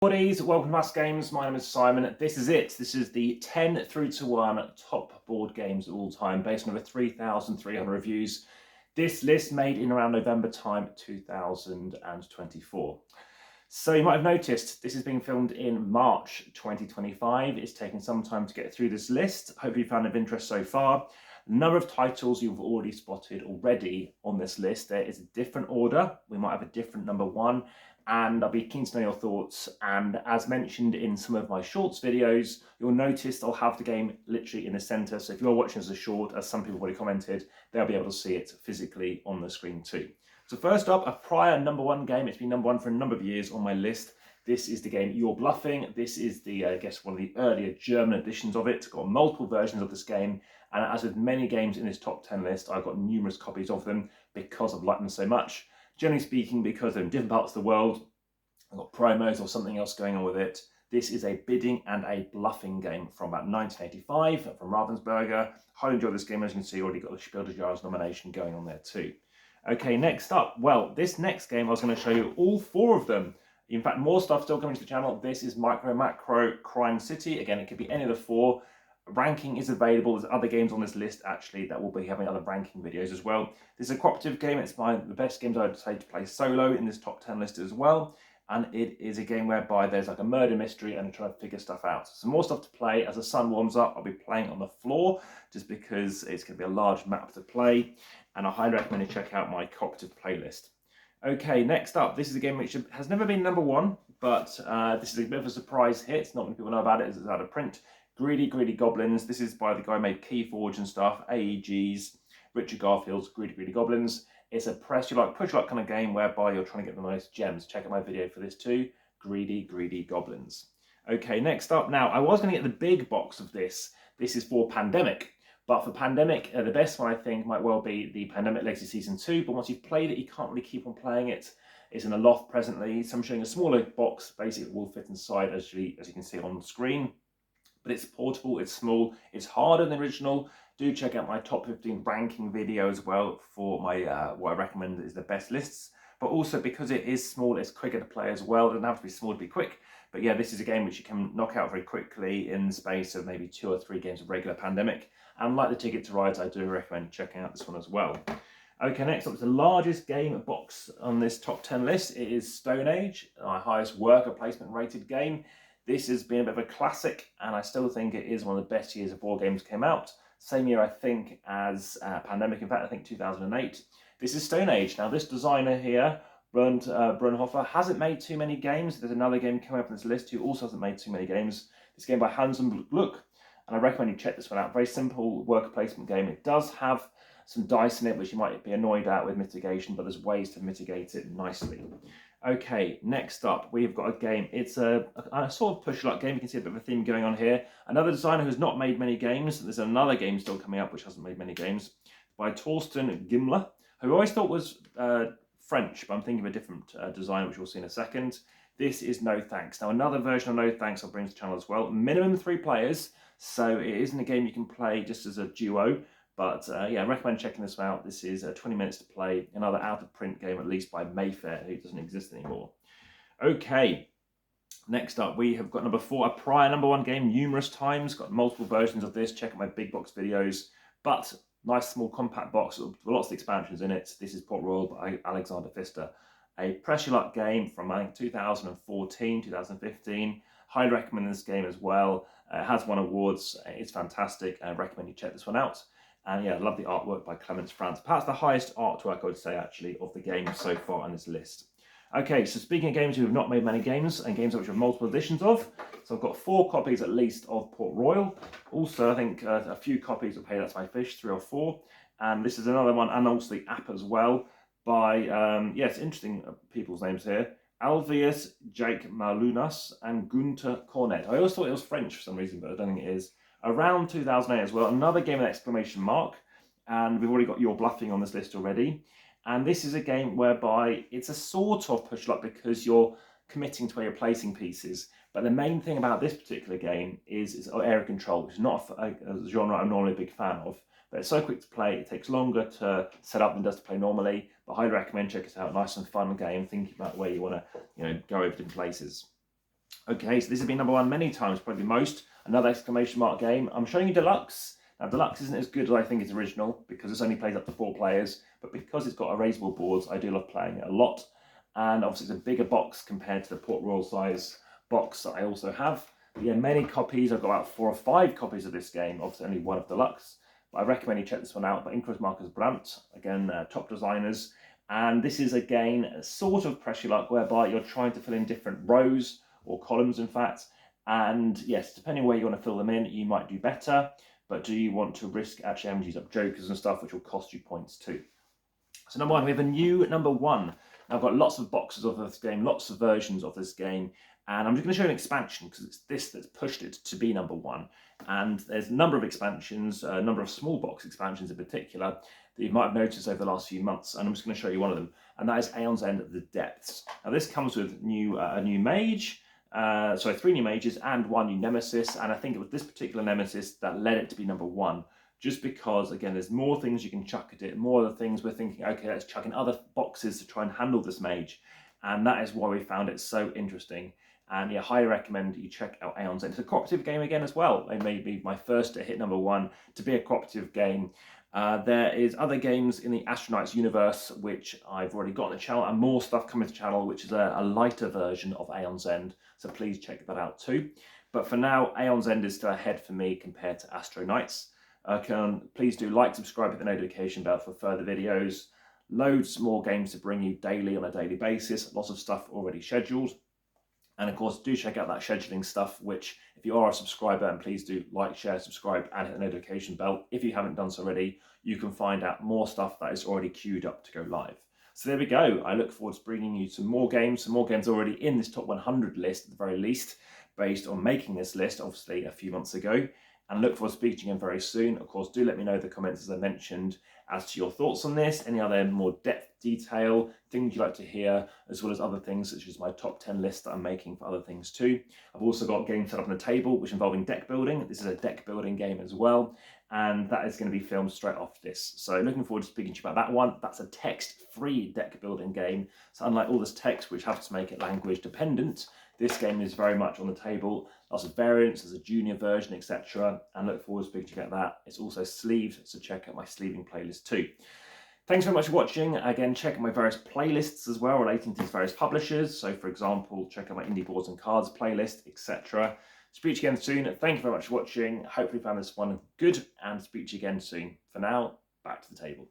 Buddies, welcome to AmassGames. My name is Simon. This is it. This is the 10 through to 1 top board games of all time based on over 3,300 reviews. This list made in around November time 2024. So you might have noticed this is being filmed in March 2025. It's taken some time to get through this list. Hopefully you found it of interest so far. The number of titles you've already spotted already on this list, there is a different order. We might have a different number one. And I'll be keen to know your thoughts. And as mentioned in some of my shorts videos, you'll notice I'll have the game literally in the center. So if you're watching as a short, as some people have already commented, they'll be able to see it physically on the screen too. So first up, a prior number one game. It's been number one for a number of years on my list. This is the game You're Bluffing. This is the, I guess, one of the earlier German editions of it. It's got multiple versions of this game. And as with many games in this top 10 list, I've got numerous copies of them because I've liked them so much. Generally speaking, because they're in different parts of the world, I've got promos or something else going on with it. This is a bidding and a bluffing game from about 1985 from Ravensburger. Highly enjoyed this game. As you can see, already got the SPIEL.digital nomination going on there too. Okay, next up. Well, this next game I was going to show you all four of them. In fact, more stuff still coming to the channel. This is Micro Macro Crime City. Again, it could be any of the four. Ranking is available. There's other games on this list actually that will be having other ranking videos as well. This is a cooperative game. It's one of the best games I'd say to play solo in this top 10 list as well. And it is a game whereby there's like a murder mystery and trying to figure stuff out. So more stuff to play. As the sun warms up, I'll be playing on the floor just because it's going to be a large map to play. And I highly recommend you check out my cooperative playlist. Okay, next up, this is a game which has never been number one, but this is a bit of a surprise hit. Not many people know about it as it's out of print. Greedy Goblins. This is by the guy who made Keyforge and stuff, AEG's, Richard Garfield's Greedy Goblins. It's a push your luck kind of game whereby you're trying to get the nice gems. Check out my video for this too. Greedy Goblins. Okay, next up. Now, I was going to get the big box of this. This is for Pandemic. But for Pandemic, the best one I think might well be the Pandemic Legacy Season 2. But once you've played it, you can't really keep on playing it. It's in a loft presently. So I'm showing a smaller box. Basically, it will fit inside as you can see on the screen. But it's portable, it's small, it's harder than the original. Do check out my top 15 ranking video as well for my what I recommend is the best lists. But also because it is small, it's quicker to play as well. It doesn't have to be small to be quick. But yeah, this is a game which you can knock out very quickly in the space of maybe 2 or 3 games of regular Pandemic. And like the Ticket to Rides, I do recommend checking out this one as well. Okay, next up is the largest game box on this top 10 list. It is Stone Age, my highest worker placement rated game. This has been a bit of a classic, and I still think it is one of the best years of board games came out. Same year, I think, as Pandemic. In fact, I think 2008. This is Stone Age. Now, this designer here, Brunhofer, hasn't made too many games. There's another game coming up on this list who also hasn't made too many games. This game by Hans and Gluck, and I recommend you check this one out. Very simple worker placement game. It does have some dice in it, which you might be annoyed at with mitigation, but there's ways to mitigate it nicely. Okay, next up, we've got a game. It's a sort of push luck game. You can see a bit of a theme going on here. Another designer who's not made many games. There's another game still coming up which hasn't made many games by Torsten Gimler, who I always thought was French, but I'm thinking of a different design, which we'll see in a second. This is No Thanks. Now, another version of No Thanks I'll bring to the channel as well. Minimum 3 players, so it isn't a game you can play just as a duo. But yeah, I recommend checking this one out. This is 20 minutes to play. Another out-of-print game, at least by Mayfair, who doesn't exist anymore. Okay, next up, we have got number 4, a prior number 1 game numerous times. Got multiple versions of this. Check out my big box videos. But nice, small, compact box with lots of expansions in it. This is Port Royal by Alexander Pfister. A pressure luck game from, I think, 2014, 2015. Highly recommend this game as well. It has won awards. It's fantastic. I recommend you check this one out. And yeah, I love the artwork by Clemens Franz. Perhaps the highest artwork, I would say, actually, of the game so far on this list. Okay, so speaking of games who have not made many games, and games which have multiple editions of, so I've got 4 copies at least of Port Royal. Also, I think a few copies of Hey That's My Fish, 3 or 4. And this is another one, and also the app as well, by, yes, interesting people's names here. Alvius Jake Malunas and Gunther Cornet. I always thought it was French for some reason, but I don't think it is. Around 2008 as well, another game with exclamation mark, and we've already got You're Bluffing on this list already. And this is a game whereby it's a sort of push luck because you're committing to where you're placing pieces. But the main thing about this particular game is area control, which is not a genre I'm normally a big fan of. But it's so quick to play, it takes longer to set up than it does to play normally. But I highly recommend check it out. Nice and fun game, thinking about where you want to, go over different places. Okay, so this has been number 1 many times, probably most. Another exclamation mark game. I'm showing you Deluxe. Now, Deluxe isn't as good as I think its original because it's only plays up to 4 players, but because it's got erasable boards, I do love playing it a lot. And obviously, it's a bigger box compared to the Port Royal size box that I also have. But yeah, many copies. I've got about 4 or 5 copies of this game, obviously only one of Deluxe. But I recommend you check this one out by Incros Marcus Brandt, again, top designers. And this is, again, a sort of pressure luck whereby you're trying to fill in different rows or columns, in fact. And yes, depending where you want to fill them in, you might do better. But do you want to risk actually having to use up jokers and stuff, which will cost you points too? So number 1, we have a new number 1. Now, I've got lots of boxes of this game, lots of versions of this game, and I'm just going to show an expansion because it's this that's pushed it to be number 1. And there's a number of expansions, a number of small box expansions in particular, that you might have noticed over the last few months, and I'm just going to show you one of them, and that is Aeon's End of the Depths. Now, this comes with a new mage, 3 new mages and 1 new nemesis, and I think it was this particular nemesis that led it to be number 1. Just because, again, there's more things you can chuck at it, more of the things we're thinking, okay, let's chuck in other boxes to try and handle this mage. And that is why we found it so interesting. And yeah, highly recommend you check out Aeon's End. It's a cooperative game again as well. It may be my first to hit number 1 to be a cooperative game. There is other games in the Astronauts universe, which I've already got on the channel, and more stuff coming to the channel, which is a lighter version of Aeon's End. So please check that out too. But for now, Aeon's End is still ahead for me compared to Astronauts. Please do like, subscribe, hit the notification bell for further videos. Loads more games to bring you daily on a daily basis. Lots of stuff already scheduled. And of course, do check out that scheduling stuff, which if you are a subscriber, and please do like, share, subscribe, and hit the notification bell. If you haven't done so already, you can find out more stuff that is already queued up to go live. So there we go. I look forward to bringing you some more games already in this top 100 list at the very least, based on making this list, obviously a few months ago. And look forward to speaking to you again very soon. Of course, do let me know in the comments, as I mentioned, as to your thoughts on this, any other more depth, detail, things you'd like to hear, as well as other things such as my top 10 list that I'm making for other things too. I've also got games set up on the table, which involving deck building. This is a deck building game as well, and that is going to be filmed straight after this. So looking forward to speaking to you about that one. That's a text-free deck building game. So unlike all this text, which have to make it language dependent, this game is very much on the table. Lots of variants, there's a junior version, etc. And look forward to speaking to you about that. It's also sleeved, so check out my sleeving playlist too. Thanks very much for watching. Again, check out my various playlists as well relating to these various publishers. So for example, check out my indie boards and cards playlist, etc. Speak to you again soon. Thank you very much for watching. Hopefully you found this one good, and speak to you again soon. For now, back to the table.